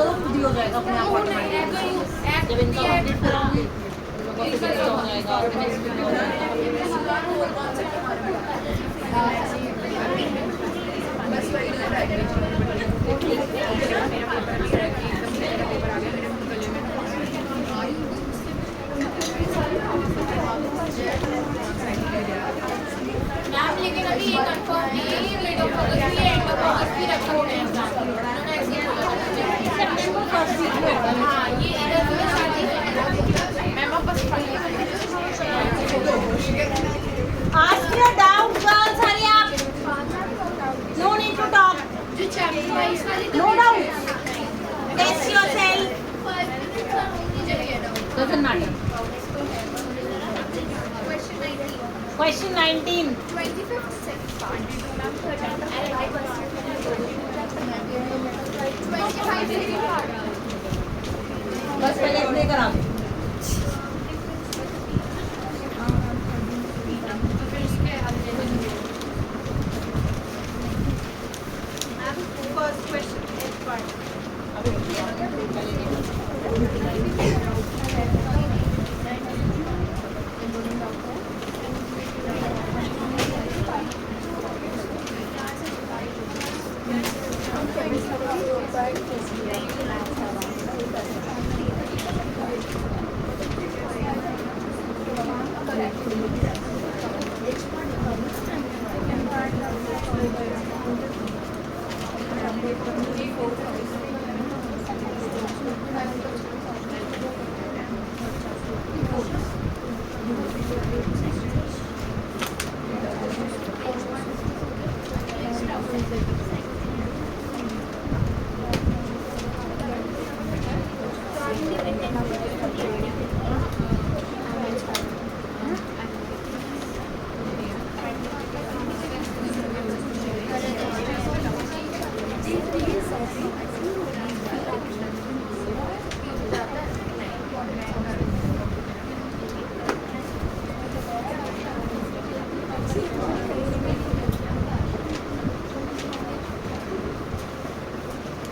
इनका तो खुद ही हो जाएगा अपने आप ऑटोमेटिक। जब इनका कंप्लीट कराऊंगी तो फिजिक्स का हो जाएगा, केमिस्ट्री का हो मैम लेकिन अभी ये कंफर्म नहीं है, ये मिड ऑफ अगस्त की एंड ऑफ अगस्त की रखा हुआ है एग्जाम। उन्होंने ऐसे ही बोला था सितंबर फर्स्ट वीक में होगा। हाँ ये इधर से स्टार्टिंग मैम आप बस Ask your doubt, girls. Hurry up. No need to talk. जो चैप्टर वाइज वाली No doubt. Test yourself. doesn't matter. Question 19. 25th second part 25 second part बस पहले इतने करा दो। first question is part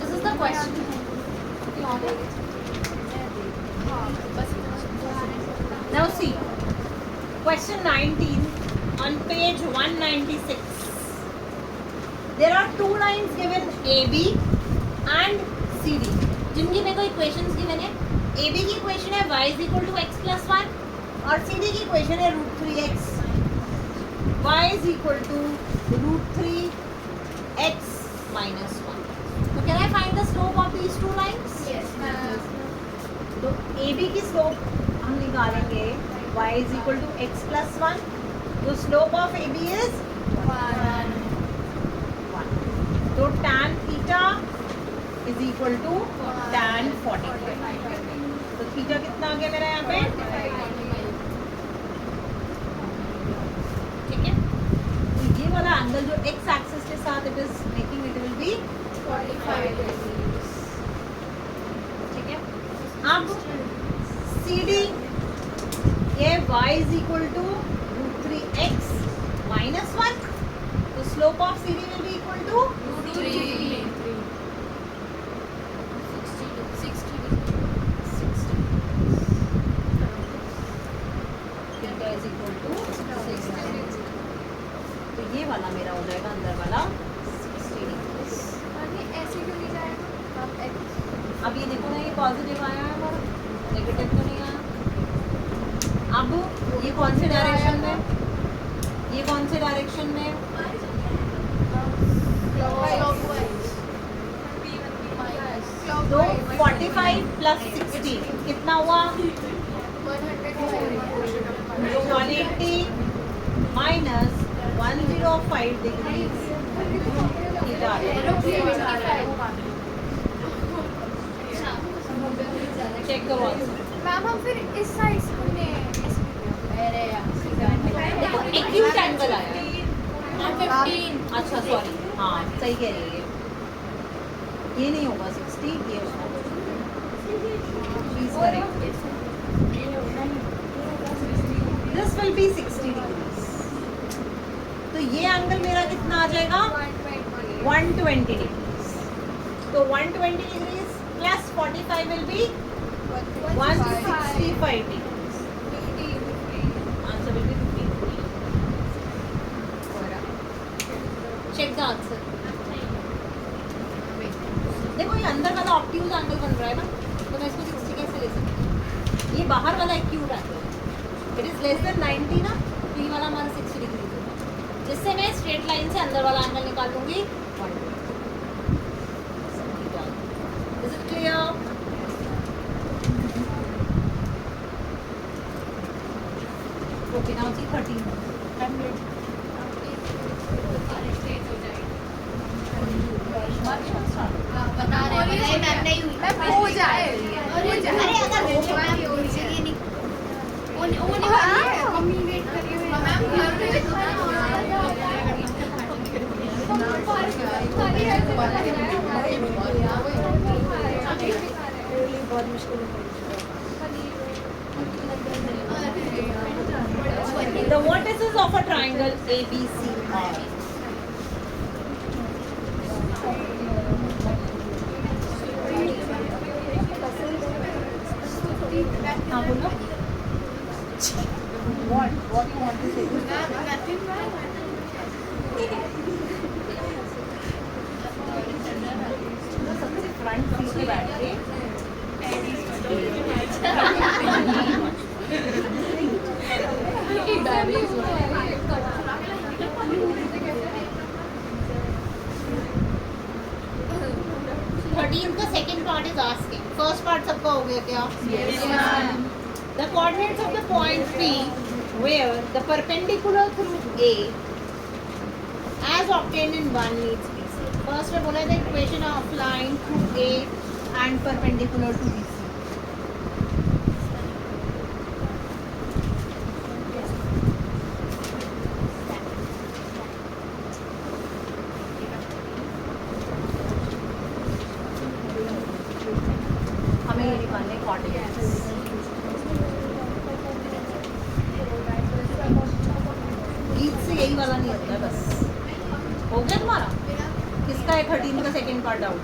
This is the question. Now see. Question 19 on page 196. There are two lines given AB and CD. जिनकी मेरे को equations given है। AB की इक्वेशन है y is equal to x plus 1 और CD की equation है root 3x. Y is equal to root 3x minus 1. So can I find the slope of these two lines? yes ma'am तो AB की slope हम निकालेंगे y is equal to x plus 1. तो slope of AB is 1. तो tan theta is equal to tan 45. तो theta कितना आ गया मेरा यहाँ पे? ठीक है, तो ये वाला एंगल जो x एक्सिस के साथ it is making it will be 45 degrees ठीक है। अब CD ये y is equal to root 3x minus 1. तो slope of CD will be equal to root 3 theta is equal to 60. तो ये वाला मेरा हो जाएगा अंदर वाला 60 degrees. ऐसे क्यों नहीं जाएगा अब x अब ये देखो ना, ये पॉजिटिव आया है और नेगेटिव तो नहीं आया। अब ये कौन से डायरेक्शन में, ये कौन से डायरेक्शन में? तो 45 प्लस 60 कितना हुआ? 180 माइनस 105 डिग्रीज थीटा। चेक करो आंसर। मैम हम फिर इस साइड से हमने अरे देखो एक्यूट एंगल आया। 15 अच्छा सॉरी, हाँ सही कह रही है, ये नहीं होगा 60, ये होगा। She's correct. This will be 60 degrees. तो ये एंगल मेरा कितना आ जाएगा? 120 डिग्रीज। तो 120 degrees plus 45 will be 165 degrees. Answer will be 53. Check the answer. देखो ये अंदर वाला ऑब्ट्यूज एंगल बन रहा है ना, तो मैं इसको 60 कैसे ले सकती हूँ? ये बाहर वाला acute angle, it is less than 90 ना, तो ये वाला हमारा 60 डिग्री होगा, जिससे मैं स्ट्रेट लाइन से अंदर वाला एंगल निकाल दूंगी 120. Is it clear? Okay, now see 13. बता रहे हैं नहीं हुई मैं हो जाए अरे अगर हो जाए ये नहीं वो नहीं मम्मी वेट कर रही है मैम बहुत मुश्किल है. The vertices of a triangle ABC are हाँ बोलो. What you want to say? nothing सबसे फ्रंट सीट पे बैठ के का second part is asking. First part सबका हो गया क्या? The coordinates of the point P where the perpendicular through A as obtained in 1 meets BC. First में बोला था equation of line through A and perpendicular to BC. हमें ये निकालने coordinates. बीच से यही वाला नहीं होता है बस. हो गया तुम्हारा? किसका है 13 का सेकंड पार्ट डाउट?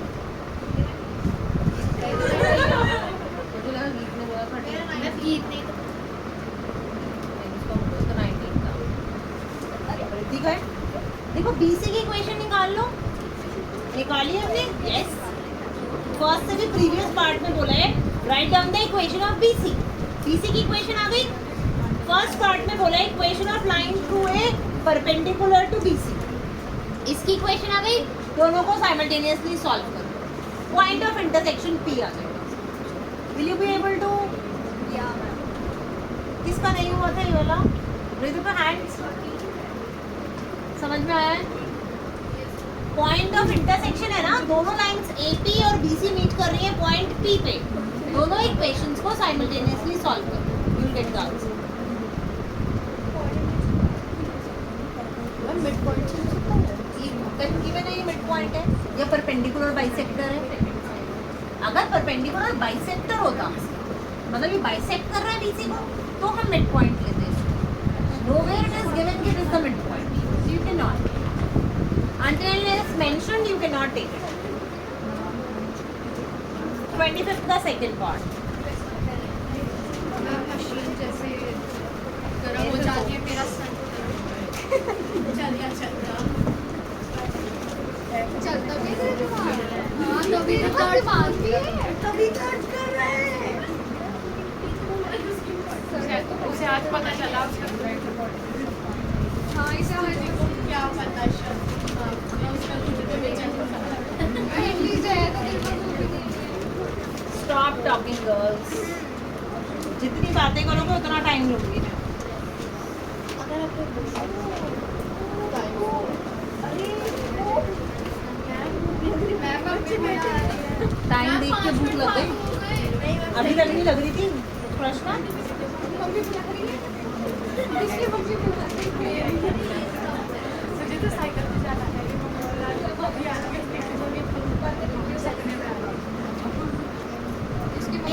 मुझे लगा गीत ने बोला 13. मैं गीत नहीं उसका 19 का. ठीक है. देखो बीसी की इक्वेशन निकाल लो. निकालिए हमने. यस. फर्स्ट से भी प्रीवियस पार्ट में बोला है write down the equation of BC. BC की इक्वेशन आ गई. फर्स्ट पार्ट में बोला है equation of line through a perpendicular to BC. इसकी इक्वेशन आ गई. दोनों को साइमल्टेनियसली सॉल्व करो. पॉइंट ऑफ इंटरसेक्शन पी आ जाएगा. Will you be able to? किसका नहीं हुआ था ये वाला? Raise up hands. समझ में आया है? पॉइंट ऑफ इंटरसेक्शन है ना, दोनों लाइंस एपी और बीसी मीट कर रही है पॉइंट पी पे. दोनों इक्वेशंस को साइमल्टेनियसली सॉल्व करो. You will get the answer. Mid point ये मिड पॉइंट है या परपेंडिकुलर बाइसेक्टर है. अगर परपेंडिकुलर बाइसेक्टर होता, मतलब ये बाइसेक्ट कर रहा है बीसी को, तो हम मिड पॉइंट लेते हैं. नोवेयर इट इज गिवन कि it is the mid point. You can not until it is mentioned you cannot take it. 25th का सेकंड पार्ट. मशीन जैसे गर्म हो जाती है मेरा सर चलता भी है दिमाग. हाँ तभी तो दिमाग भी है. कभी कट कर रहे हैं. उसे आज पता चला. हाँ इसे क्या पता शायद. Stop talking girls. जितनी बातें करोगे उतना टाइम लूंगी मैं. टाइम देख के भूख लग गई. अभी तक नहीं लग रही थी प्रश्न. मुझे तो साइकिल पे जाना है.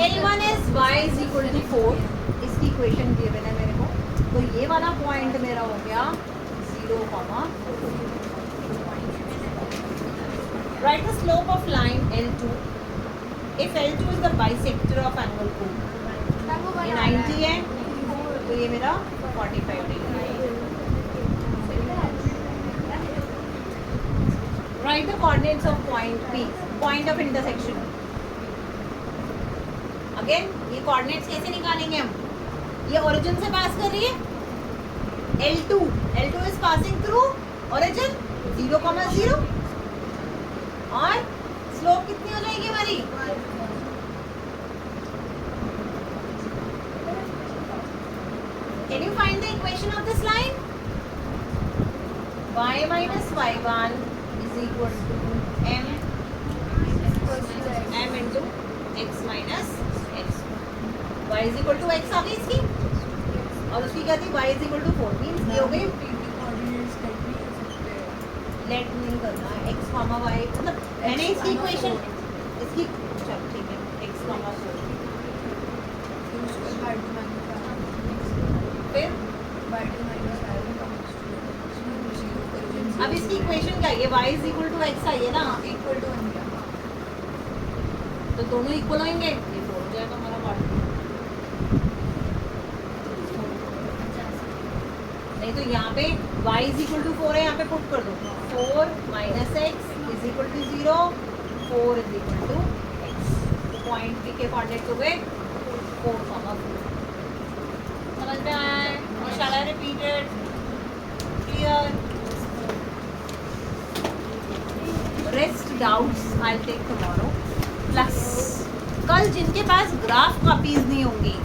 L1 is y is equal to 4. इसकी इक्वेशन गिवन है मेरे को. तो ये वाला पॉइंट मेरा हो गया 0, right the slope of line L2 If L2 is the bisector of angle 2, ये 90 है तो ये मेरा 45 डिग्री है. Write the coordinates of point P, point of intersection. Again, ये coordinates कैसे निकालेंगे हम? ये origin से पास कर रही है L2 is passing through origin 0,0 और slope कितनी हो जाएगी हमारी? Can you find the equation of this line? Y minus y1 is equal to m into x minus x. Y is equal to x आ गई इसकी और उसकी क्या थी? Y is equal to 4 means ये हो गई. लेट नहीं करना है x comma y मतलब मैंने इसकी इक्वेशन इसकी चल ठीक है x comma 4 फिर अब इसकी इक्वेशन क्या है? ये y is equal to x आई है ना, इक्वल टू तो दोनों इक्वल होंगे. ये 4 हो जाएगा हमारा पार्ट. नहीं तो यहाँ पे y is equal to 4 है, यहाँ पे पुट कर दो 4 minus x is equal to 0, 4 is equal to x. तो पॉइंट P के कोऑर्डिनेट्स हो गए 4, 4. समझ में आया है? Shall I repeat it? Clear? Rest doubts I'll take tomorrow. Plus कल जिनके पास ग्राफ कॉपीज नहीं होंगी